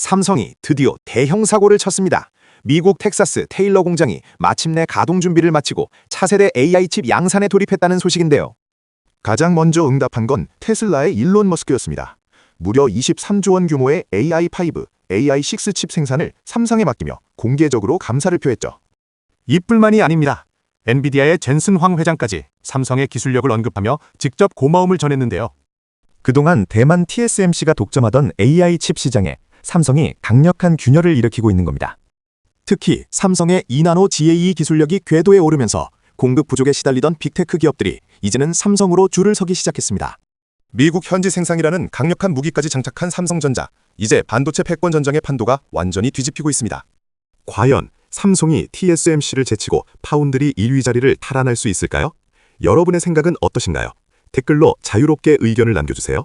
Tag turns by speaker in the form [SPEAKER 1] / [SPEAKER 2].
[SPEAKER 1] 삼성이 드디어 대형 사고를 쳤습니다. 미국 텍사스 테일러 공장이 마침내 가동 준비를 마치고 차세대 AI 칩 양산에 돌입했다는 소식인데요.
[SPEAKER 2] 가장 먼저 응답한 건 테슬라의 일론 머스크였습니다. 무려 23조 원 규모의 AI5, AI6 칩 생산을 삼성에 맡기며 공개적으로 감사를 표했죠.
[SPEAKER 3] 이뿐만이 아닙니다. 엔비디아의 젠슨 황 회장까지 삼성의 기술력을 언급하며 직접 고마움을 전했는데요.
[SPEAKER 4] 그동안 대만 TSMC가 독점하던 AI 칩 시장에 삼성이 강력한 균열을 일으키고 있는 겁니다.
[SPEAKER 1] 특히 삼성의 2나노 GAE 기술력이 궤도에 오르면서 공급 부족에 시달리던 빅테크 기업들이 이제는 삼성으로 줄을 서기 시작했습니다.
[SPEAKER 2] 미국 현지 생산이라는 강력한 무기까지 장착한 삼성전자, 이제 반도체 패권 전쟁의 판도가 완전히 뒤집히고 있습니다.
[SPEAKER 5] 과연 삼성이 TSMC를 제치고 파운드리 1위 자리를 탈환할 수 있을까요? 여러분의 생각은 어떠신가요? 댓글로 자유롭게 의견을 남겨주세요.